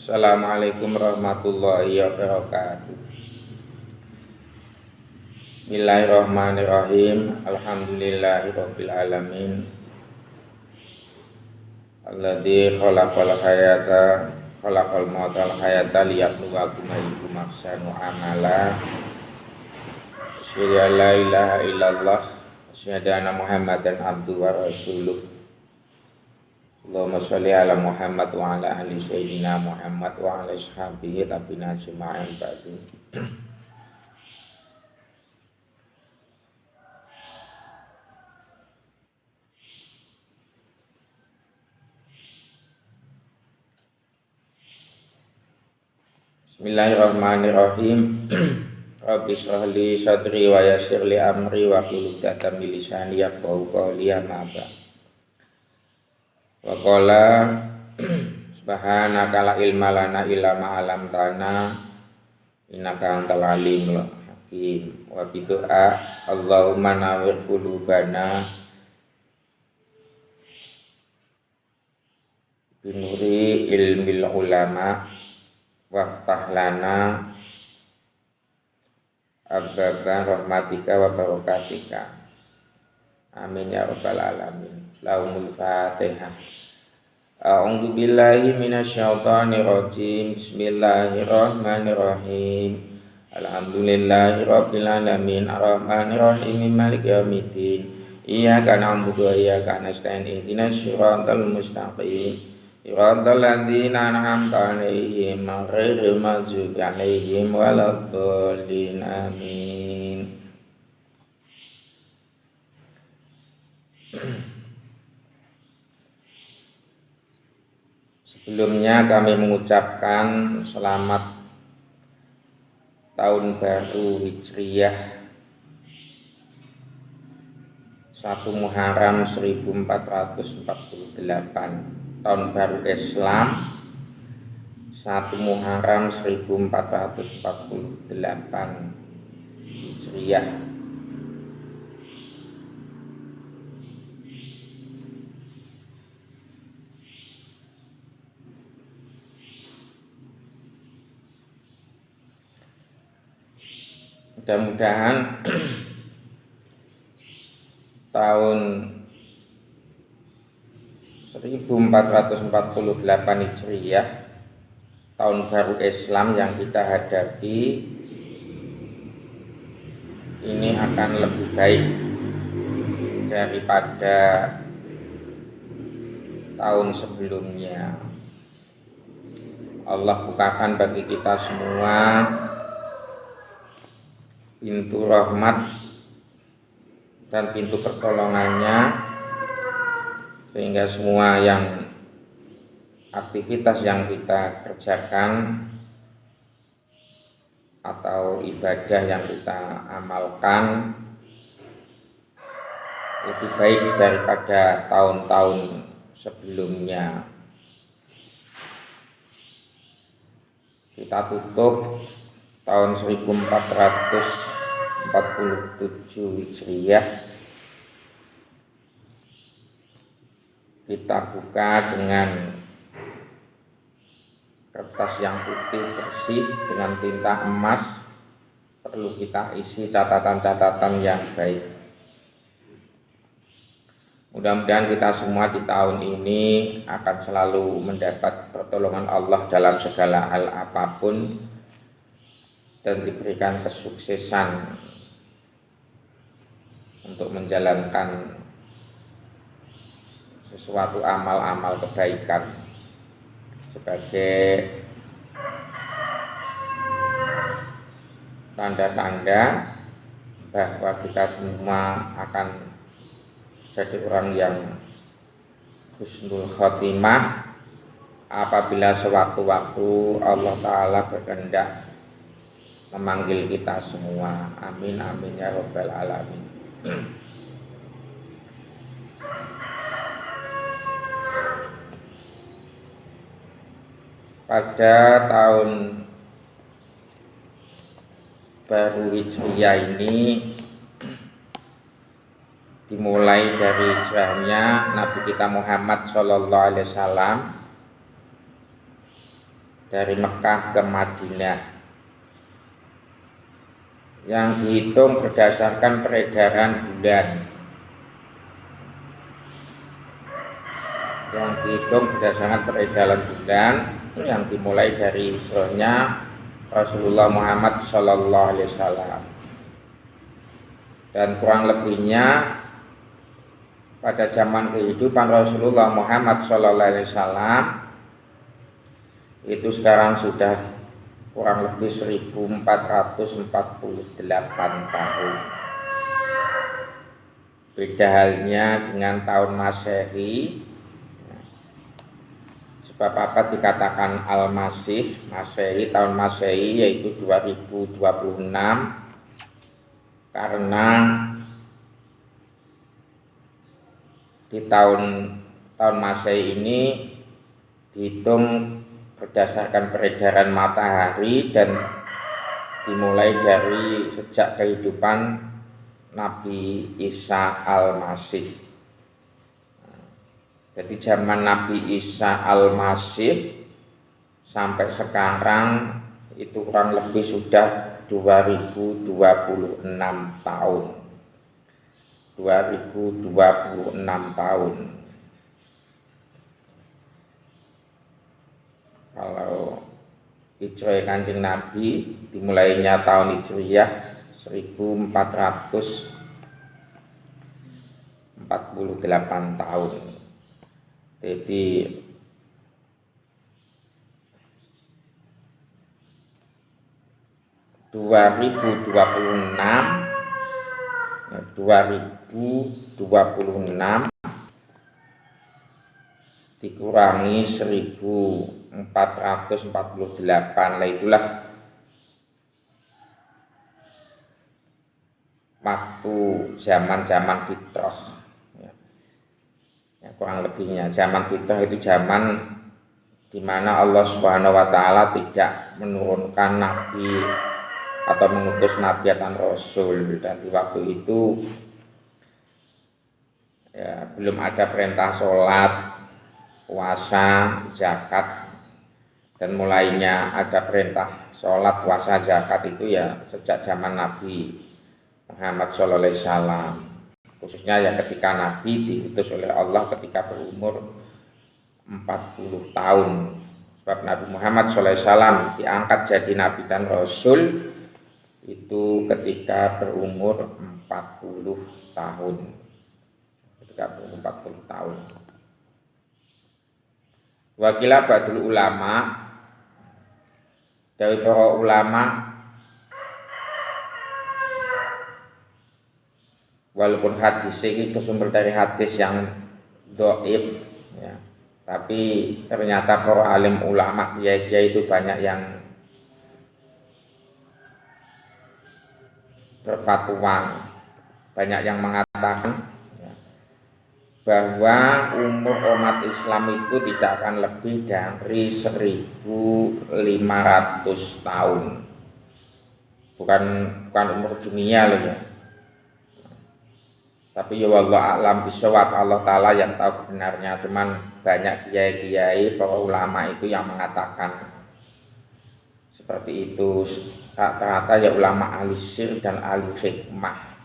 Assalamualaikum warahmatullahi wabarakatuh. Bismillahirrahmanirrahim. Alhamdulillahirabbil alamin. Alladzi khalaqal mauta wal hayata liyabluwakum ayyukum ahsanu amala. Asyhadu an la ilaha illallah wa asyhadu anna Muhammadan abduhu wa rasuluh. Allahumma sholli ala Muhammad wa ala ahli sayyidina Muhammad wa ala ashabihi tabi'in ajma'in ba'du. Bismillahirrahmanirrahim. Rabbi shrah li sadri wa yassir li amri wa hlul 'uqdatam min lisani yafqahu qawli amma ba'd. Wa qala subhanaka la ilma lana illa ma 'allamtana innaka antal alimul hakim. Wa bidu'a Allahumma nawwir qulubana binuri ilmil ulama waftah lana abwaaba rahmatika wa barakatika. Amin ya rabbal alamin. Laumul Fatihah. A'udzu billahi minasyaitonir rajim. Bismillahirrahmanirrahim. Alhamdulillahirabbil alamin. Arrahmanir rahim. Maliki yaumiddin. Iyyaka na'budu wa iyyaka nasta'in. Ihdinas siratal mustaqim. Siratal ladzina an'amta 'alaihim ghairil maghdubi 'alaihim waladdallin. Amin. Sebelumnya kami mengucapkan selamat tahun baru Hijriyah 1 Muharram 1448, tahun baru Islam 1 Muharram 1448 Hijriyah. Mudah-mudahan tahun 1448 Hijriyah, tahun baru Islam yang kita hadapi ini akan lebih baik daripada tahun sebelumnya. Allah bukakan bagi kita semua pintu rahmat dan pintu pertolongannya, sehingga semua yang aktivitas yang kita kerjakan atau ibadah yang kita amalkan lebih baik daripada tahun-tahun sebelumnya. Kita tutup tahun 1447 Hijriyah, kita buka dengan kertas yang putih bersih dengan tinta emas. Perlu kita isi catatan-catatan yang baik. Mudah-mudahan kita semua di tahun ini akan selalu mendapat pertolongan Allah dalam segala hal apapun dan diberikan kesuksesan untuk menjalankan sesuatu amal-amal kebaikan sebagai tanda-tanda bahwa kita semua akan jadi orang yang husnul khotimah apabila sewaktu-waktu Allah Ta'ala berkehendak memanggil kita semua. Amin amin ya rabbal alamin. Pada tahun baru Hijriyah ini dimulai dari hijrahnya Nabi kita Muhammad Sallallahu Alaihi Wasallam dari Mekah ke Madinah, yang dihitung berdasarkan peredaran bulan, yang dimulai dari hijrahnya Rasulullah Muhammad Sallallahu Alaihi Wasallam, dan kurang lebihnya pada zaman kehidupan Rasulullah Muhammad Sallallahu Alaihi Wasallam itu sekarang sudah kurang lebih 1448 tahun. Beda halnya dengan tahun Masehi. Sebab apa dikatakan Al-Masih, Masehi, tahun Masehi yaitu 2026, karena di tahun Masehi ini dihitung berdasarkan peredaran matahari dan dimulai dari sejak kehidupan Nabi Isa Al-Masih. Jadi zaman Nabi Isa Al-Masih sampai sekarang itu kurang lebih sudah 2026 tahun. 2026 tahun. Kalau hijrah Kanjeng Nabi dimulainya tahun Hijriyah 1448 tahun. Jadi 2026 dikurangi 1448, lah itulah waktu zaman fitrah ya, kurang lebihnya zaman fitrah itu zaman di mana Allah Subhanahu wa taala tidak menurunkan nabi atau mengutus nabi atau rasul, dan di waktu itu ya, belum ada perintah sholat, puasa, zakat, dan mulainya ada perintah sholat, puasa, zakat itu ya sejak zaman Nabi Muhammad SAW, khususnya ya ketika Nabi diutus oleh Allah ketika berumur 40 tahun. Sebab Nabi Muhammad SAW diangkat jadi Nabi dan Rasul itu ketika berumur 40 tahun. Wakilah badul ulama, dari para ulama, walaupun hadis ini bersumber dari hadis yang dhaif ya, tapi ternyata para alim ulama kiai-kiai itu banyak yang berfatwa, banyak yang mengatakan bahwa umur umat Islam itu tidak akan lebih dari 1500 tahun. Bukan umur dunia loh ya. Tapi ya wallahu a'lam bishawab, Allah taala yang tahu kebenarnya. Cuman banyak kiai-kiai para ulama itu yang mengatakan seperti itu. Rata-rata ya ulama ahli syir dan ahli hikmah.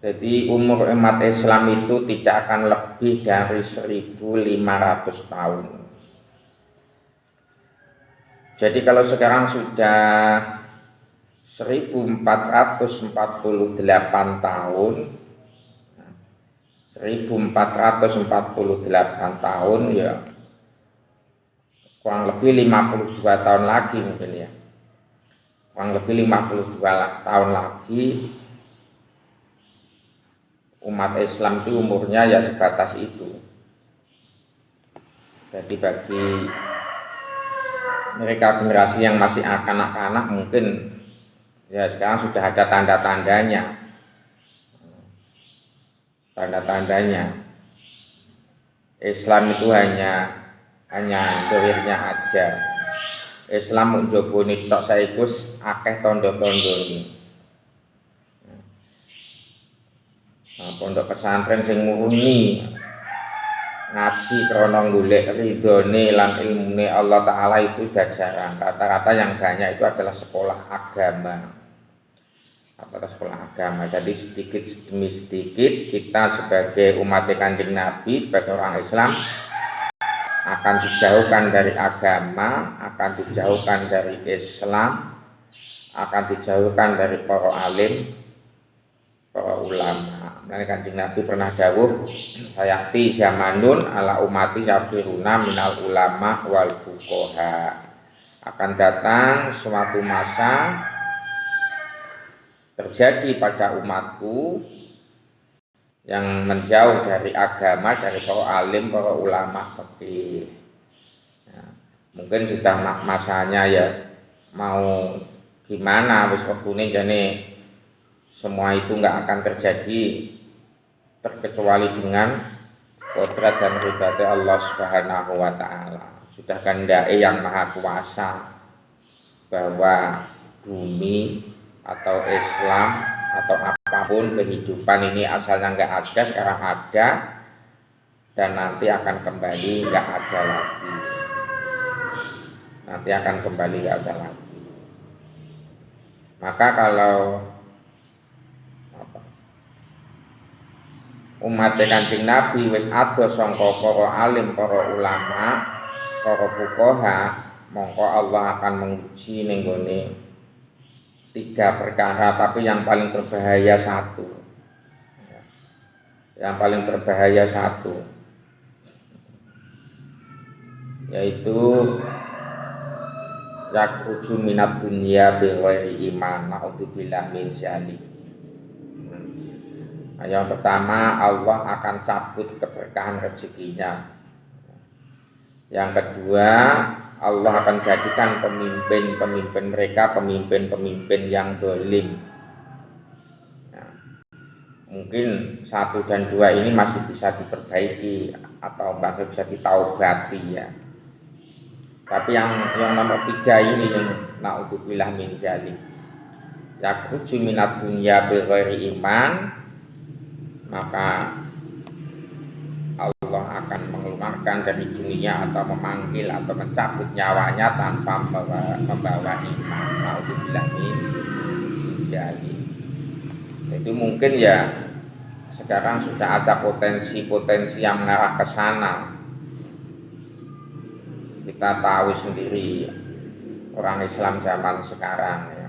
Jadi umur umat Islam itu tidak akan lebih dari 1500 tahun. Jadi kalau sekarang sudah 1448 tahun, 1448 tahun ya kurang lebih 52 tahun lagi mungkin ya. Kurang lebih 52 tahun lagi umat Islam itu umurnya ya sebatas itu. Jadi bagi mereka generasi yang masih anak-anak mungkin ya sekarang sudah ada tanda-tandanya. Islam itu hanya dohirnya aja. Islam njoboni tok saiki akeh tondo-tondone. Pondok pesantren sing murni ngaji krana golek ridhone lan ilmune Allah taala itu sudah jarang. Kata-kata yang banyak itu adalah sekolah agama. Apakah sekolah agama? Jadi sedikit demi sedikit kita sebagai umat Kanjeng Nabi, sebagai orang Islam akan dijauhkan dari agama, akan dijauhkan dari Islam, akan dijauhkan dari para alim, para ulama. Nah, Kanjeng Nabi pernah dawuh, sayati zamanun ala umati yafiruna minal ulama wal fuqaha. Akan datang suatu masa terjadi pada umatku yang menjauh dari agama, dari para alim, para ulama fikih. Ya, mungkin sudah masanya ya mau gimana wis wektune jane semua itu enggak akan terjadi terkecuali dengan kodrat dan ridha Allah Subhanahu wa taala. Sudah kehendake yang maha kuasa bahwa bumi atau Islam atau apapun kehidupan ini asalnya enggak ada, sekarang ada dan nanti akan kembali enggak ada lagi. Nanti akan kembali enggak ada lagi. Maka kalau umat Kanjeng Nabi wis ado sangka para alim, para ulama, para fuqaha, mongko Allah akan menguji ning gone 3 perkara, tapi yang paling berbahaya satu. Yang paling berbahaya satu, yaitu yakhruju minad dunya bi ghairi iman, naudzubillah min dzalik. Yang pertama, Allah akan cabut keberkahan rezekinya. Yang kedua, Allah akan jadikan pemimpin mereka pemimpin yang zalim. Nah, mungkin 1 dan 2 ini masih bisa diperbaiki atau masih bisa ditaubati ya. Tapi yang nomor 3 ini yang naudzubillah min dzalik. Yakhruju minad dunya bi ghairi iman, maka Allah akan mengeluarkan dari dunia atau memanggil atau mencabut nyawanya tanpa membawa iman. Naudzubillah min dzalik. Itu mungkin ya sekarang sudah ada potensi-potensi yang mengarah ke sana. Kita tahu sendiri orang Islam zaman sekarang ya.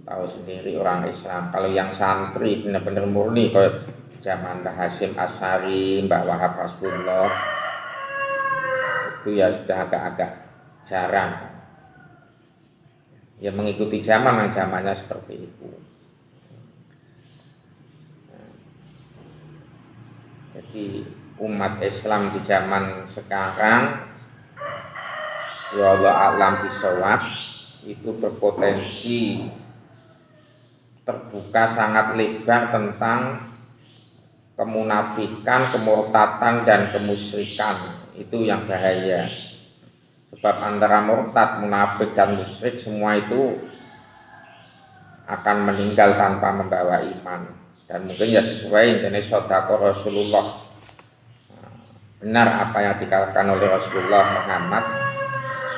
Tahu sendiri orang Islam, kalau yang santri benar-benar murni kayak zaman Mbah Hasyim Asy'ari, Mbah Wahab Rasbullah, itu ya sudah agak-agak jarang. Ya mengikuti zaman yang zamannya seperti itu. Jadi umat Islam di zaman sekarang, ya Allah a'lam bishawab, itu berpotensi terbuka sangat lebar tentang kemunafikan, kemurtatan dan kemusyrikan. Itu yang bahaya. Sebab antara murtad, munafik dan musyrik semua itu akan meninggal tanpa membawa iman. Dan mungkin ya sesuai dengan sedekah Rasulullah. Benar apa yang dikatakan oleh Rasulullah Muhammad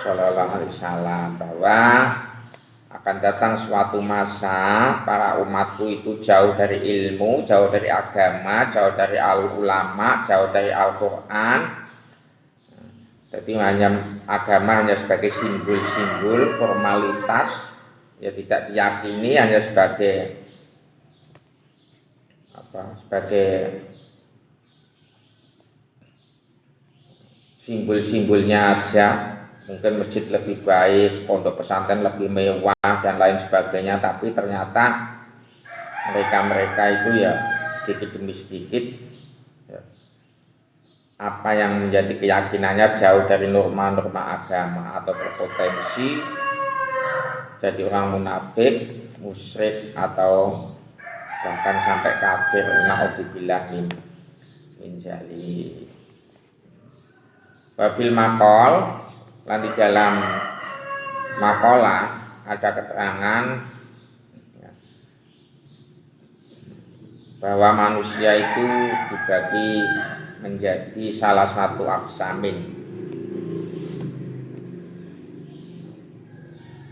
sallallahu alaihi wasallam bahwa akan datang suatu masa para umatku itu jauh dari ilmu, jauh dari agama, jauh dari ulama, jauh dari Al-Quran. Jadi agama hanya sebagai simbol-simbol formalitas, ya tidak diyakini, hanya sebagai simbol-simbolnya aja. Mungkin masjid lebih baik, pondok pesantren lebih mewah dan lain sebagainya, tapi ternyata mereka itu ya sedikit demi sedikit ya, apa yang menjadi keyakinannya jauh dari norma-norma agama atau berpotensi jadi orang munafik, musyrik atau bahkan sampai kafir. Naudzubillah min dzalik. Wa fil maqal, lan di dalam makalah ada keterangan bahwa manusia itu dibagi menjadi salah satu aksamin.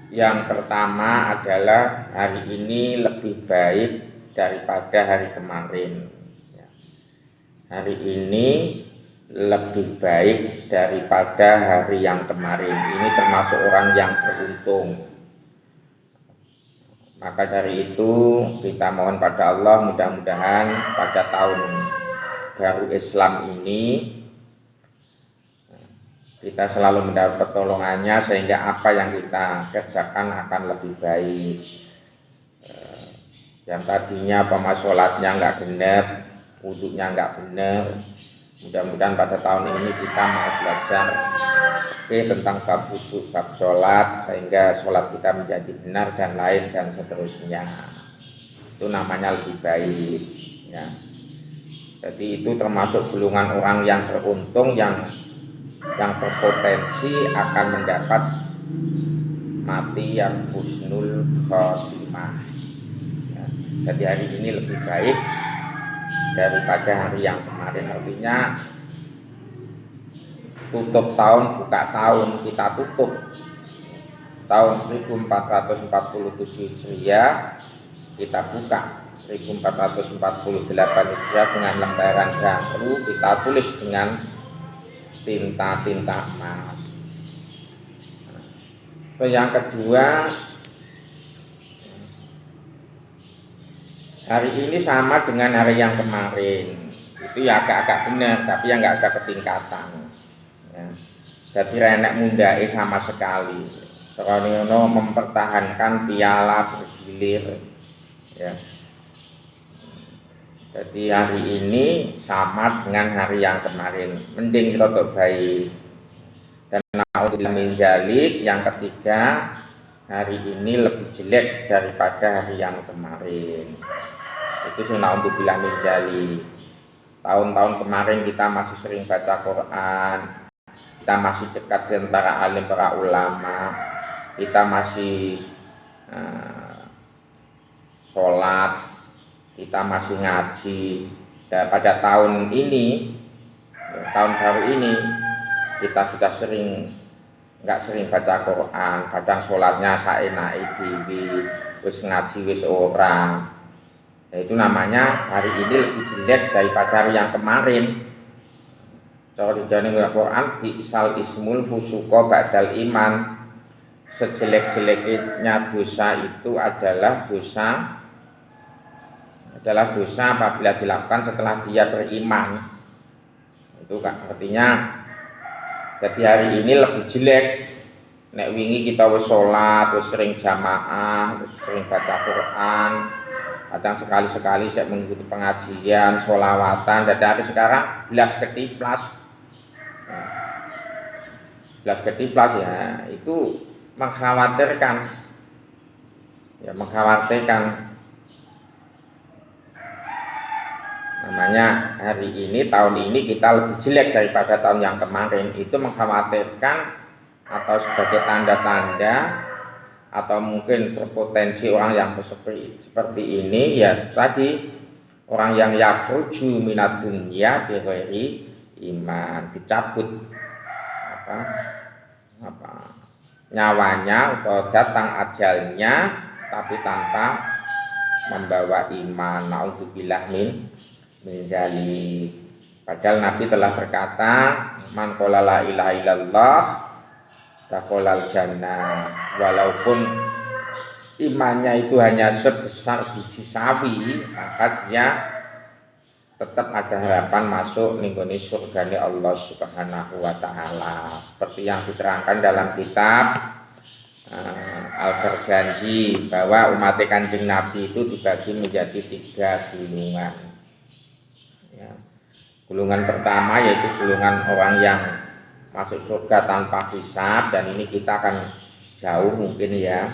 Yang pertama adalah hari ini lebih baik daripada hari kemarin. Hari ini lebih baik daripada hari yang kemarin. Ini termasuk orang yang beruntung. Maka dari itu kita mohon pada Allah, mudah-mudahan pada tahun baru Islam ini kita selalu mendapat pertolongannya, sehingga apa yang kita kerjakan akan lebih baik. Yang tadinya sholatnya nggak benar, wudhunya nggak benar, mudah-mudahan pada tahun ini kita mau belajar tentang bab wudhu, bab sholat, sehingga sholat kita menjadi benar dan lain dan seterusnya. Itu namanya lebih baik ya. Jadi itu termasuk golongan orang yang beruntung, yang berpotensi akan mendapat mati yang husnul khotimah ya. Jadi hari ini lebih baik daripada hari yang kemarin. Artinya tutup tahun, buka tahun, kita tutup tahun 1447 Hijriah, kita buka 1448 Hijriah dengan lembaran baru, kita tulis dengan tinta emas. Yang kedua, hari ini sama dengan hari yang kemarin. Itu ya agak-agak benar, tapi yang nggak ada ketingkatan. Ya. Jadi renek mundai sama sekali. Serono mempertahankan piala bergilir. Ya. Jadi hari ini sama dengan hari yang kemarin, mending rotok baik. Dan naudzubillah min dzalik, yang ketiga, hari ini lebih jelek daripada hari yang kemarin. Itu naudzubillah min dzalik. Tahun-tahun kemarin kita masih sering baca Quran, kita masih dekat dengan para alim, para ulama, kita masih sholat, kita masih ngaji. Dan pada tahun ini, tahun baru ini, kita sudah nggak sering baca Quran, kadang sholatnya saenake dhewe, wis ngaji wis ora. Nah, itu namanya hari ini lebih jelek daripada hari yang kemarin. Cara dijane Quran, bi'sal ismul fusuqa ba'dal iman. Sejelek-jeleknya dosa itu adalah dosa apabila dilakukan setelah dia beriman. Itu kan artinya, jadi hari ini lebih jelek. Nek wingi kita wis sholat, wis sering jamaah, wis sering baca Quran, kadang sekali-sekali saya mengikuti pengajian, sholawatan, dan dari sekarang belas ketiplas ya, itu mengkhawatirkan. Namanya hari ini, tahun ini kita lebih jelek daripada tahun yang kemarin. Itu mengkhawatirkan atau sebagai tanda-tanda, atau mungkin berpotensi orang yang seperti ini ya, tadi orang yang yakhruju minad dunya bi ghairi iman, dicabut nyawanya atau datang ajalnya tapi tanpa membawa iman. Naudzubillah min dzalik. Padahal Nabi telah berkata, man qala la ilaha illallah dakhalal jannah. Walaupun imannya itu hanya sebesar biji sawi, maka dia tetap ada harapan masuk ninggone surgane Allah Subhanahu wa taala. Seperti yang diterangkan dalam kitab Al-Barjanji, bahwa umat Kanjeng Nabi itu dibagi menjadi 3 golongan. Ya. Golongan pertama yaitu golongan orang yang masuk surga tanpa hisab, dan ini kita akan jauh mungkin ya,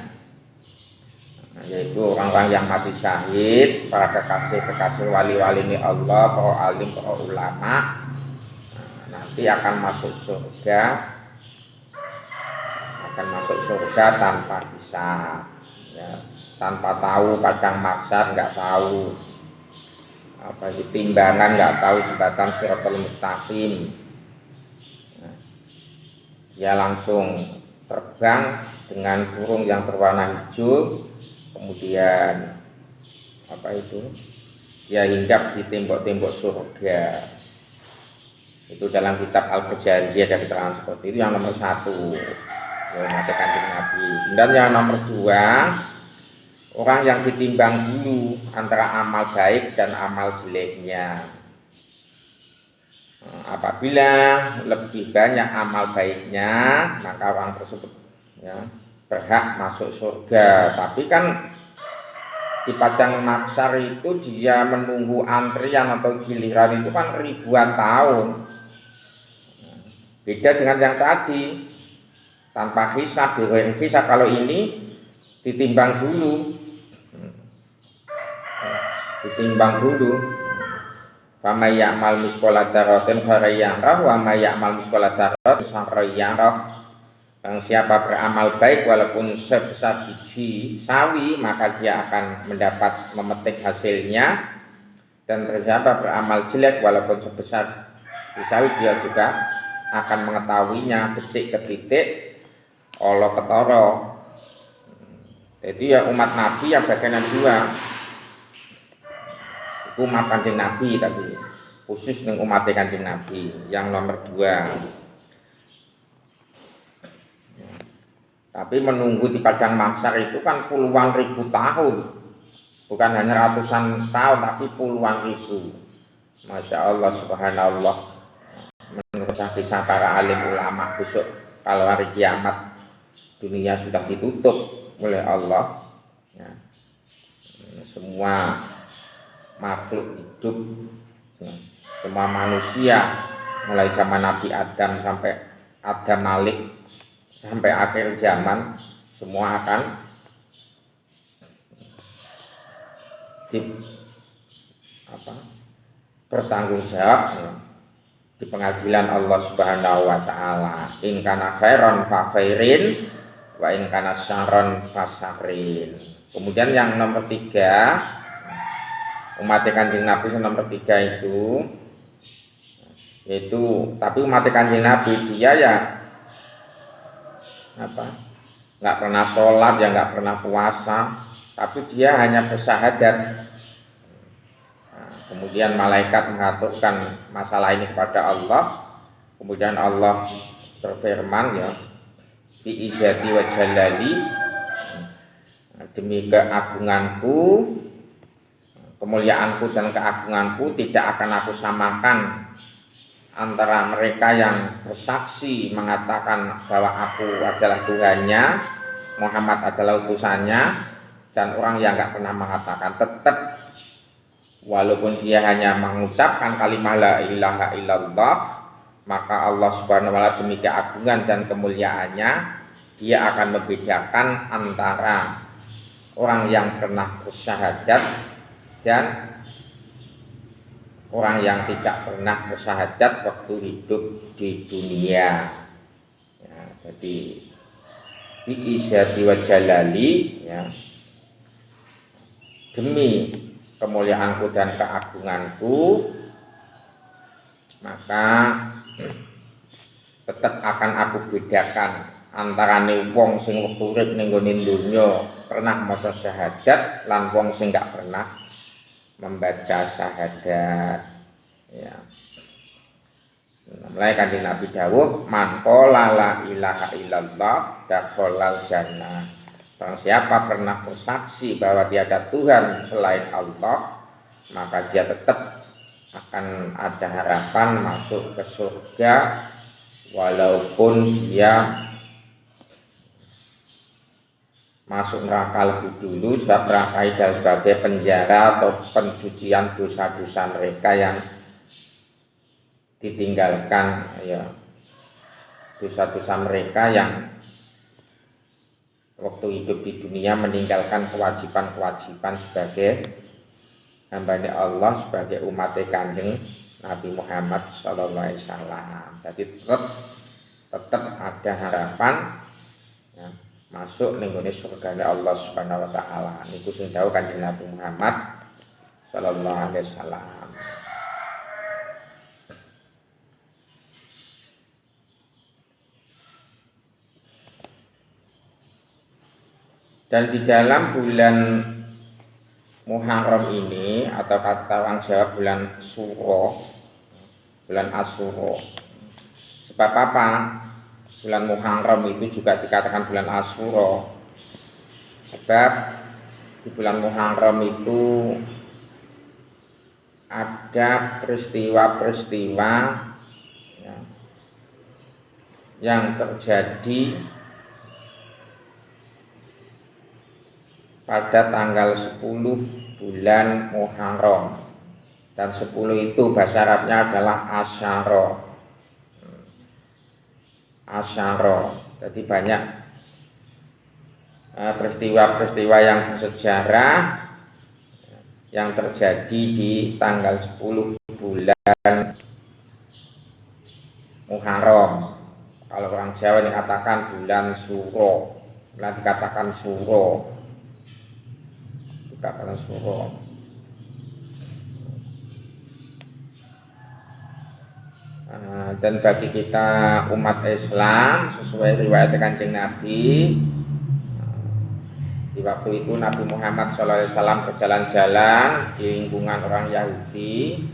yaitu orang-orang yang mati syahid, para kekasih wali-wali ini Allah, para alim, para ulama, nanti akan masuk surga tanpa hisab ya, tanpa tahu, kadang maksa nggak tahu apa itu timbangan, nggak tahu jembatan Shiratal Mustaqim. Nah, dia langsung terbang dengan burung yang berwarna hijau, kemudian apa itu? Dia hinggap di tembok-tembok surga. Itu dalam kitab Al-Perjanjian ada keterangan seperti itu. Yang nomor 1 ya, umat Kanjeng Nabi. Dan yang nomor 2, orang yang ditimbang dulu antara amal baik dan amal jeleknya. Apabila lebih banyak amal baiknya, maka orang tersebut ya, berhak masuk surga. Tapi kan di padang mahsyar itu dia menunggu antrian atau giliran itu kan ribuan tahun. Beda dengan yang tadi, tanpa hisab, hisab. Kalau ini ditimbang dulu, Fama ya'mal misqala dzarratin khairan yarah wa ma ya'mal misqala dzarratin syarran yarah. Siapa beramal baik walaupun sebesar biji sawi, maka dia akan mendapat memetik hasilnya. Dan siapa beramal jelek walaupun sebesar biji sawi, dia juga akan mengetahuinya becik ke titik Allah ketara. Jadi ya umat Nabi yang bagian dua. Umat Kanjeng Nabi tadi, khusus dengan umat Kanjeng Nabi. Yang nomor 2. Tapi menunggu di padang mahsyar itu kan puluhan ribu tahun. Bukan hanya ratusan tahun, tapi puluhan ribu. Masya Allah, subhanallah. Menurut kisah para alim ulama, besok kalau hari kiamat dunia sudah ditutup oleh Allah ya, semua makhluk hidup ya, semua manusia mulai zaman Nabi Adam sampai Adam Malik sampai akhir zaman semua akan bertanggung jawab ya, di pengadilan Allah Subhanahu wa taala. In kana khairan fa khairin wa in kana syarran fa syarrin. Kemudian yang nomor 3, umat Kanjeng Nabi nomor 3 itu yaitu, tapi umat Kanjeng Nabi dia ya nggak pernah sholat, ya nggak pernah puasa, tapi dia hanya bersyahadat. Kemudian malaikat mengaturkan masalah ini kepada Allah. Kemudian Allah berfirman ya, bi izzati wa jalali, demi keagunganku, kemuliaanku dan keagunganku tidak akan aku samakan antara mereka yang bersaksi mengatakan bahwa aku adalah Tuhannya, Muhammad adalah utusannya, dan orang yang nggak pernah mengatakan. Tetap walaupun dia hanya mengucapkan kalimat la ilaha illallah, maka Allah Subhanahu wa taala demi keagungan dan kemuliaannya, dia akan membedakan antara orang yang pernah bersyahadat dan orang yang tidak pernah bersyahadat waktu hidup di dunia ya, jadi bi'izzati wa jalali ya, demi kemuliaanku dan keagunganku, maka tetap akan aku bedakan antara wong sing urip ning gone donya pernah maca syahadat lan wong sing gak pernah membaca syahadat ya. Mulai Kanjeng Nabi dawuh, man qala la ilaha illallah dakhalal jannah. Barang siapa pernah bersaksi bahwa tiada Tuhan selain Allah, maka dia tetap akan ada harapan masuk ke surga, walaupun dia masuk neraka lebih dulu, sebab neraka itu sebagai penjara atau pencucian dosa-dosa mereka yang ditinggalkan ya, dosa-dosa mereka yang waktu hidup di dunia meninggalkan kewajiban-kewajiban sebagai hamba Allah, sebagai umat Kanjeng Nabi Muhammad SAW. Jadi tetap ada harapan ya, masuk ning surga Allah Subhanahu wa taala. Niku sing dawuh Kanjeng Nabi Muhammad sallallahu alaihi wasallam. Dan di dalam bulan Muharram ini, atau kata orang Jawa bulan Suro, bulan Asyura. Sebab apa? Bulan Muharram itu juga dikatakan bulan Asyura. Sebab di bulan Muharram itu ada peristiwa-peristiwa ya, yang terjadi pada tanggal 10 bulan Muharram, dan 10 itu bahasa Arabnya adalah Asyara. Jadi banyak peristiwa-peristiwa yang bersejarah yang terjadi di tanggal 10 bulan Muharram. Kalau orang Jawa dikatakan bulan Suro, dikatakan Suro. Dan bagi kita umat Islam, sesuai riwayat Kanjeng Nabi, di waktu itu Nabi Muhammad SAW berjalan-jalan di lingkungan orang Yahudi,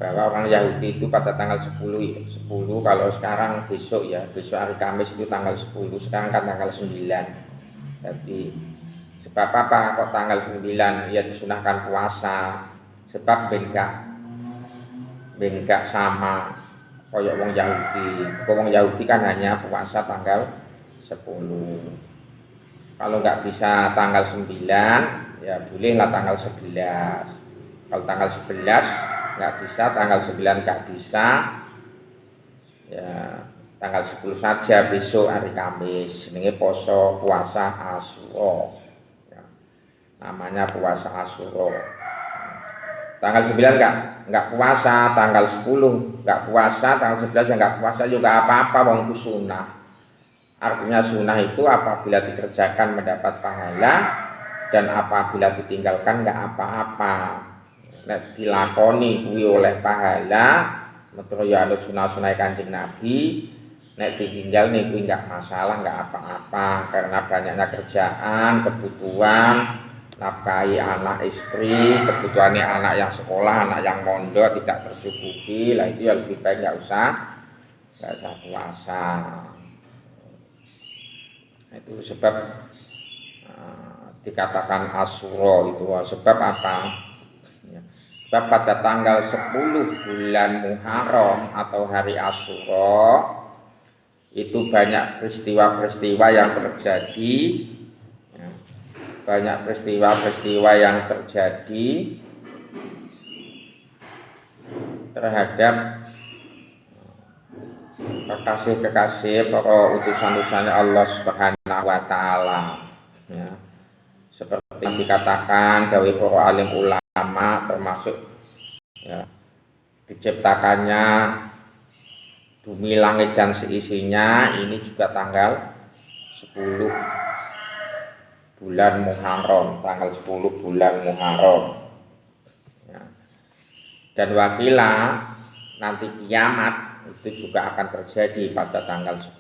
bahwa orang Yahudi itu pada tanggal 10 kalau sekarang besok hari Kamis itu tanggal 10, sekarang kan tanggal 9. Jadi sebab apa kok tanggal 9 ya disunahkan puasa? Sebab bengkak sama koyok wong Yahudi. Wong Yahudi kan hanya puasa tanggal 10. Kalau nggak bisa tanggal 9 ya bolehlah tanggal 11. Kalau tanggal 11 nggak bisa, tanggal 9 nggak bisa, ya tanggal 10 saja besok hari Kamis, jenenge poso puasa Asyura. Ya, namanya puasa Asyura. Tanggal 9 enggak puasa, tanggal 10 enggak puasa, tanggal 11 enggak puasa juga apa-apa, wong itu sunnah. Artinya sunnah itu apabila dikerjakan mendapat pahala, dan apabila ditinggalkan enggak apa-apa. Nek dilakoni kuwi oleh pahala, menurut ya ada sunah-sunah Kanjeng Nabi. Nek ditinggal nih kuwi enggak masalah, enggak apa-apa, karena banyaknya kerjaan, kebutuhan, nafkahi anak istri, kebutuhan anak yang sekolah, anak yang mondok tidak tercukupi, lah itu ya lebih baik enggak usah puasa. Itu sebab dikatakan Asyura itu. Sebab apa? Sebab pada tanggal 10 bulan Muharram atau hari Asyura itu banyak peristiwa-peristiwa yang terjadi, terhadap kekasih-kekasih para utusan-utusan Allah Subhanahu wa taala. Ya. Seperti yang dikatakan dari para alim ulama, termasuk ya, diciptakannya bumi, langit dan seisinya ini juga tanggal 10 bulan Muharram, tanggal 10 bulan Muharram. Ya. Dan wakilah nanti kiamat itu juga akan terjadi pada tanggal 10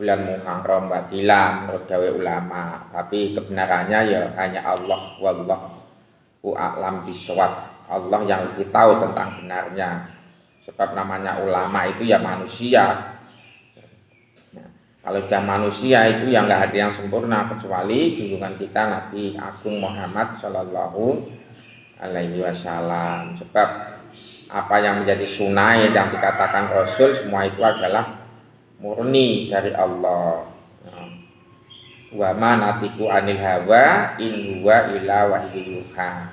bulan Muharram, wakilah menurut dawuh ulama. Tapi kebenarannya ya hanya Allah, wallahu a'lam bishawab. Allah yang lebih tahu tentang benarnya. Sebab namanya ulama itu ya manusia. Nah, kalau sudah manusia itu yang nggak ada yang sempurna kecuali junjungan kita Nabi Agung Muhammad Sallallahu Alaihi Wasallam. Sebab apa yang menjadi sunnah yang dikatakan Rasul semua itu adalah murni dari Allah. Wa ma natiku anil hawa in huwa illa wahyu yuha.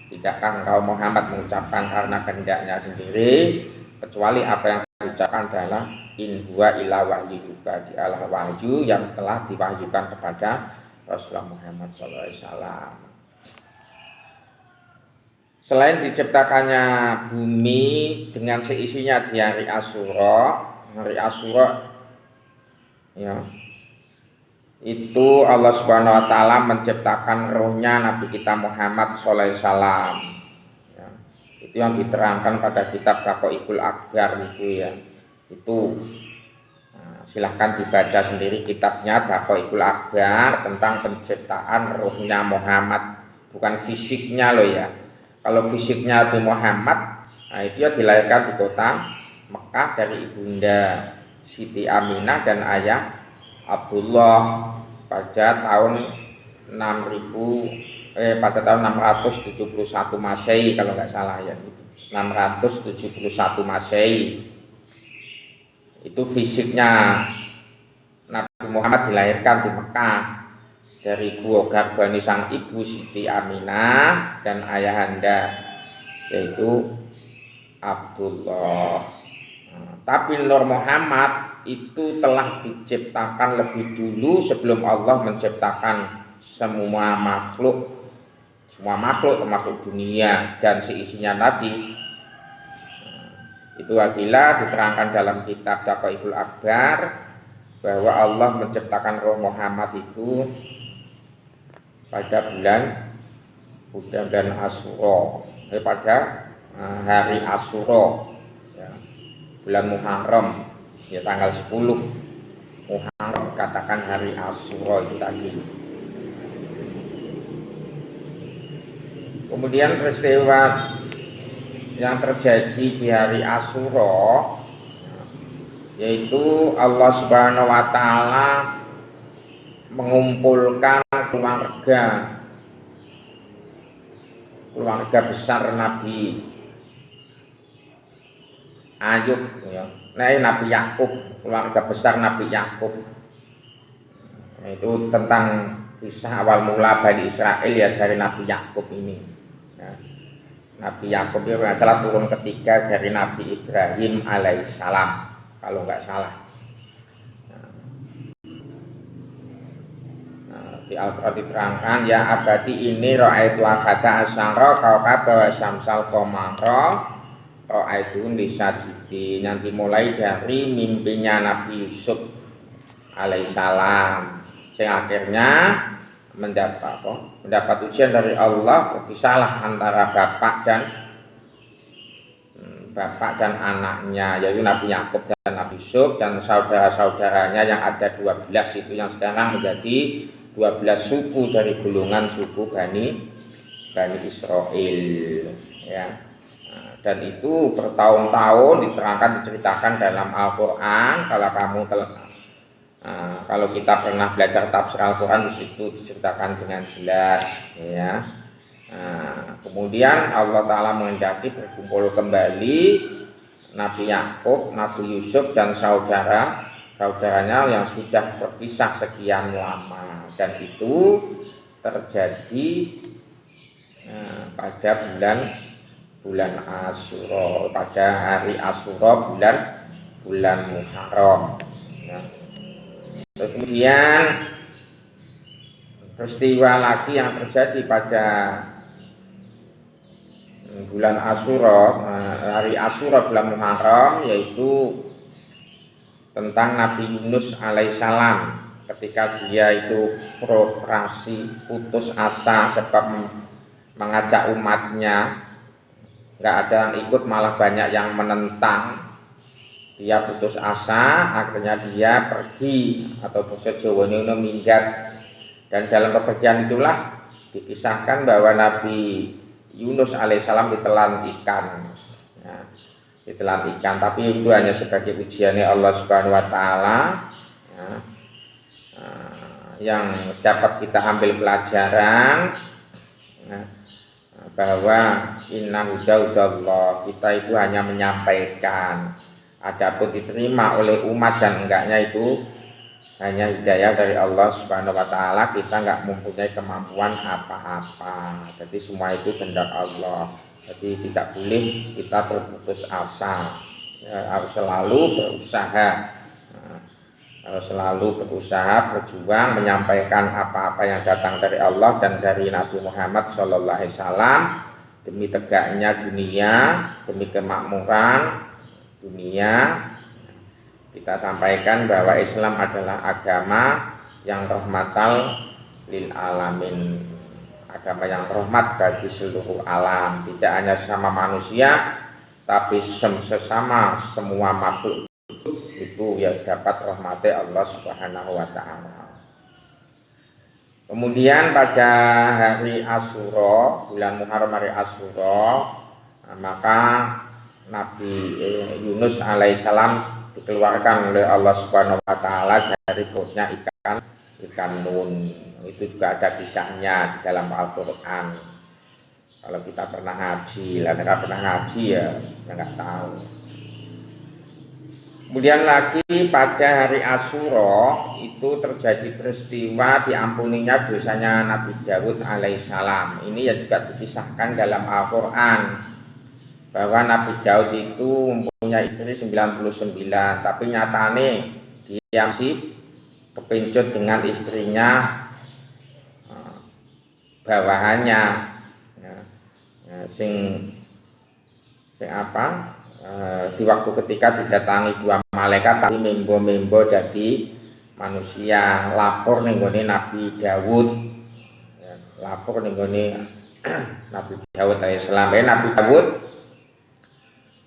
Tidakkah engkau Muhammad mengucapkan karena kehendaknya sendiri, kecuali apa yang diucapkan adalah in huwa illa wahyu yuha, dialah wahyu yang telah diwahyukan kepada Rasulullah Muhammad SAW. Selain diciptakannya bumi dengan seisinya di hari Asyura ya, itu Allah Subhanahu wa taala menciptakan rohnya Nabi kita Muhammad sallallahu alaihi wasallam. Ya, itu yang diterangkan pada kitab Daqaiqul Akbar itu ya. Itu silahkan dibaca sendiri kitabnya Daqaiqul Akbar tentang penciptaan rohnya Muhammad, bukan fisiknya loh ya. Kalau fisiknya Nabi Muhammad, nah itu ya dilahirkan di kota Mekah dari ibunda Siti Aminah dan ayah Abdullah pada tahun 671 Masehi kalau nggak salah ya, 671 Masehi. Itu fisiknya Nabi Muhammad dilahirkan di Mekah dari gua garbani sang ibu Siti Aminah dan ayahanda yaitu Abdullah. Tapi Nur Muhammad itu telah diciptakan lebih dulu sebelum Allah menciptakan semua makhluk termasuk dunia dan seisinya tadi. Itu adalah diterangkan dalam kitab Daqaiqul Akbar bahwa Allah menciptakan roh Muhammad itu pada bulan Asyura, pada hari Asyura ya, bulan Muharram ya, tanggal 10 Muharram, katakan hari Asyura itu tadi. Kemudian peristiwa yang terjadi di hari Asyura yaitu Allah Subhanahu wa taala mengumpulkan keluarga besar Nabi Ayub ya. Nabi Yakub, keluarga besar Nabi Yakub. Itu tentang kisah awal mula Bani Israel ya, dari Nabi Yakub ini ya. Nabi Yakub itu salah turun ketiga dari Nabi Ibrahim alaihissalam kalau nggak salah. Di Al-Quran diterangkan ya abadi ini ra'aitu akhada asyara kaukaba wa syamsal qamara ra'aitu lisajidi. Nanti mulai dari mimpinya Nabi Yusuf alaihissalam yang akhirnya mendapat ujian dari Allah, berpisahlah antara bapak dan anaknya yaitu Nabi Yakub dan Nabi Yusuf dan saudara-saudaranya yang ada 12 itu yang sekarang menjadi 12 suku dari golongan suku Bani Israel ya. Dan itu bertahun-tahun diterangkan, diceritakan dalam Al-Quran. Kalau kita pernah belajar tafsir Al-Quran, di situ diceritakan dengan jelas ya. Kemudian Allah Ta'ala menghendaki berkumpul kembali Nabi Yakub, Nabi Yusuf dan saudaranya yang sudah berpisah sekian lama, dan itu terjadi pada bulan Asyura, pada hari Asyura bulan Muharram ya. Kemudian peristiwa lagi yang terjadi pada bulan Asyura, hari Asyura bulan Muharram, yaitu tentang Nabi Yunus alaihissalam ketika dia itu beroperasi putus asa sebab mengajak umatnya, nggak ada yang ikut, malah banyak yang menentang. Dia putus asa, akhirnya dia pergi atau bahasa Jawanya minggat. Dan dalam kepergian itulah dikisahkan bahwa Nabi Yunus alaihissalam ditelan ikan ya, ditelan ikan. Tapi itu hanya sebagai ujiannya Allah Subhanahu wa taala ya, yang dapat kita ambil pelajaran ya, bahwa inna hudallah, kita itu hanya menyampaikan, adapun diterima oleh umat dan enggaknya itu hanya hidayah dari Allah Subhanahu wa taala. Kita enggak mempunyai kemampuan apa-apa. Jadi semua itu kehendak Allah. Jadi tidak boleh kita berputus asa. Ya, harus selalu berusaha. Harus selalu berusaha, berjuang menyampaikan apa-apa yang datang dari Allah dan dari Nabi Muhammad sallallahu alaihi wasallam demi tegaknya dunia, demi kemakmuran dunia. Kita sampaikan bahwa Islam adalah agama yang rahmatal lil alamin, agama yang rahmat bagi seluruh alam, tidak hanya sesama manusia tapi sesama semua makhluk itu ya dapat rahmati Allah Subhanahu wa taala. Kemudian pada hari Asyura, bulan Muharram hari Asyura, maka Nabi Yunus alaihissalam dikeluarkan oleh Allah Subhanahu wa taala dari perutnya ikan nun. Itu juga ada kisahnya di dalam Al-Qur'an. Kalau kita pernah ngaji, nggak pernah ngaji ya nggak tahu. Kemudian lagi pada hari Asyura itu terjadi peristiwa diampuninya dosanya Nabi Daud alaihissalam. Ini ya juga dikisahkan dalam Al-Qur'an bahwa Nabi Daud itu mempunyai istri 99, tapi nyatane dia masih kepincut dengan istrinya bawahannya, di waktu ketika didatangi dua malaikat tapi membo jadi manusia, lapor ning gone Nabi Daud, lapor ning gone Nabi Daud alaihissalam. Nabi Daud,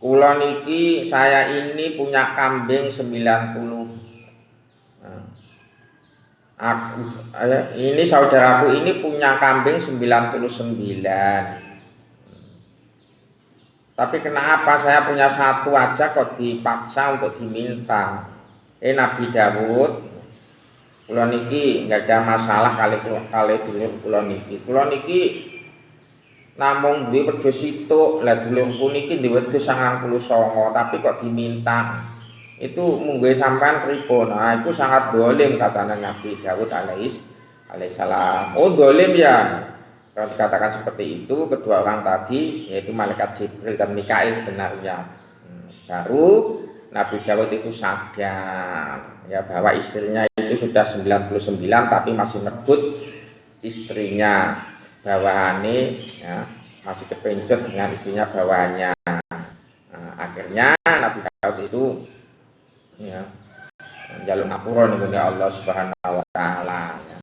kula niki saya ini punya kambing 90. Ini saudaraku ini punya kambing 99. Tapi kenapa saya punya satu aja kok dipaksa untuk diminta? Nabi Daud, kula niki nggak ada masalah kali dulur kula niki. Kula niki namung duwe wedhus situk, lah dulurku niki duwe wedhus 99, tapi kok diminta. Itu mungguh sampean pripun? Nah, itu sangat dolim kata Nabi Daud alaihissalam. Oh dolim ya. Kalau dikatakan seperti itu, kedua orang tadi yaitu malaikat Jibril dan Mikail sebenarnya. Baru Nabi Daud itu sadar ya bahwa istrinya itu sudah 99 tapi masih merebut istrinya bawahannya, ya, masih kepincut dengan istrinya bawahannya. Akhirnya Nabi Daud itu ya jalur ngapura nih Allah Subhanahu wa taala, ya.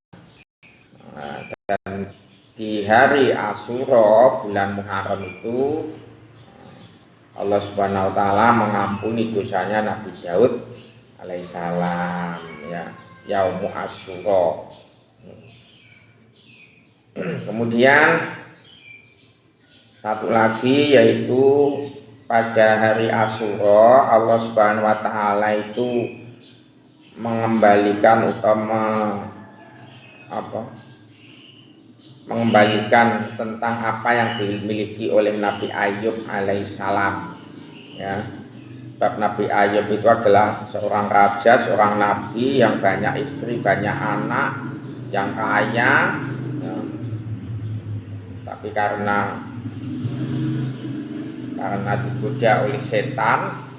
Dan di hari Asyura bulan Muharram itu Allah Subhanahu wa taala mengampuni dosanya Nabi Daud alaihissalam, ya, Yaumu Asyura. Kemudian satu lagi yaitu pada hari Asyura Allah Subhanahu wa taala itu mengembalikan mengembalikan tentang apa yang dimiliki oleh Nabi Ayub alaihissalam, ya. Sebab Nabi Ayub itu adalah seorang raja, seorang nabi yang banyak istri, banyak anak, yang kaya, ya. Tapi karena digoda oleh setan,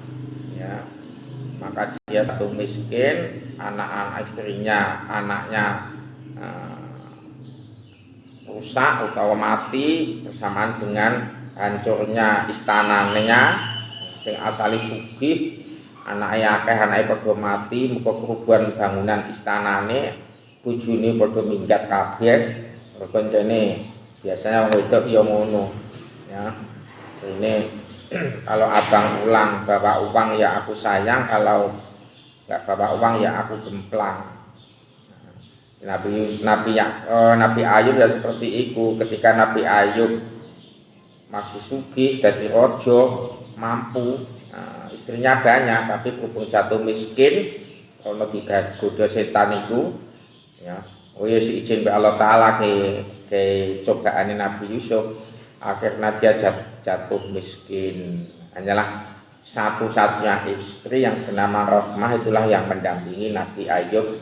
ya, maka dia jatuh miskin, anak-anak istrinya, anaknya rusak atau mati bersamaan dengan hancurnya istananya. Sing asali sugih, anaknya akeh, anake padha mati, muga kerubuhan bangunan istanane, bojone padha minggat kabeh. Rencane biasanya wong wedok ya ngono, ya. Ini kalau abang ulang bawa uang ya aku sayang, kalau nggak bawa uang ya aku gemplang. Nabi Ayub ya seperti itu. Ketika Nabi Ayub masih sugih dari rojo, mampu, istrinya banyak, tapi berhubung jatuh miskin kalau digoda setan itu, ya, oh ya si izin be Allah Taala ke cobaan Nabi Yusuf, akhirnya dia jatuh miskin. Hanyalah satu-satunya istri yang bernama Rahmah itulah yang mendampingi Nabi Ayub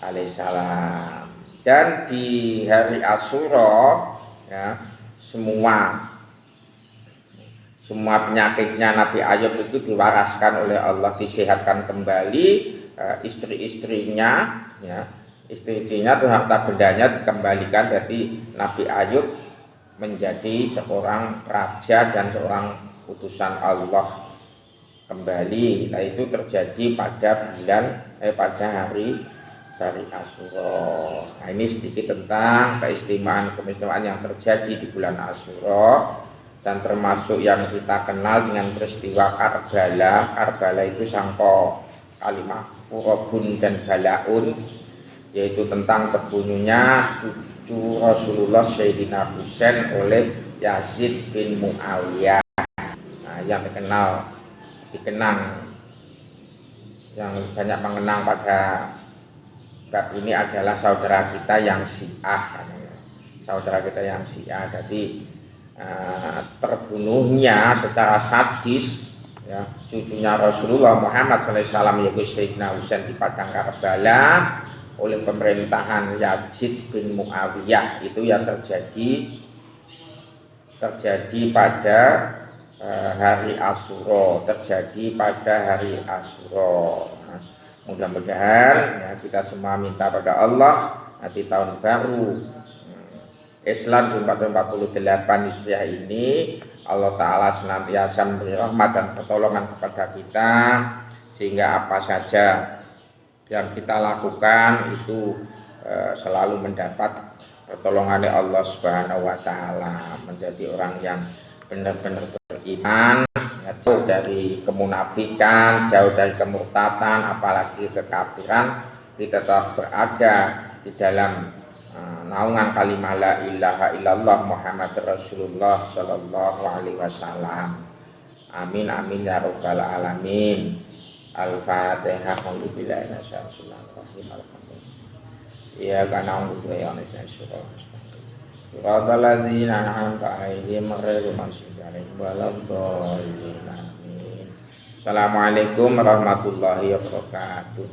alaihissalam. Dan di hari Asyura, ya, semua penyakitnya Nabi Ayub itu diwaraskan oleh Allah, disehatkan kembali. Istri-istrinya, ya, istri-istrinya tuh harta bendanya dikembalikan. Jadi Nabi Ayub menjadi seorang raja dan seorang utusan Allah kembali. Nah itu terjadi pada pada hari Asyura. Nah ini sedikit tentang keistimewaan yang terjadi di bulan Asyura, dan termasuk yang kita kenal dengan peristiwa Karbala. Karbala itu sangko kalimat Qurabun dan Balaun, yaitu tentang terbunuhnya cucu Rasulullah Sayyidina Husain oleh Yazid bin Muawiyah. Nah, yang dikenang yang banyak mengenang pada bab ini adalah saudara kita yang Syiah. Jadi terbunuhnya secara sadis ya cucunya Rasulullah Muhammad SAW yaitu Sayyidina Husain di padang Karbala oleh pemerintahan Yazid bin Muawiyah. Itu yang terjadi pada hari Asyura, Nah, mudah-mudahan ya, kita semua minta pada Allah nanti tahun baru Islam 1448 Hijriah ini Allah Ta'ala senantiasa memberi rahmat dan pertolongan kepada kita, sehingga apa saja yang kita lakukan itu selalu mendapat pertolongan dari Allah Subhanahu wa Ta'ala, menjadi orang yang benar-benar beriman, jauh dari kemunafikan, jauh dari kemurtatan, apalagi kekafiran. Kita tetap berada di dalam naungan kalimah la ilaha illallah Muhammad Rasulullah sallallahu alaihi wasallam. Amin amin ya rabbal alamin. Al-Fatihah. Alhamdulillah ya kana wa Suratul ladzina an'amta 'alaihim ghairil maghdubi 'alaihim waladdallin. Assalamualaikum warahmatullahi wabarakatuh.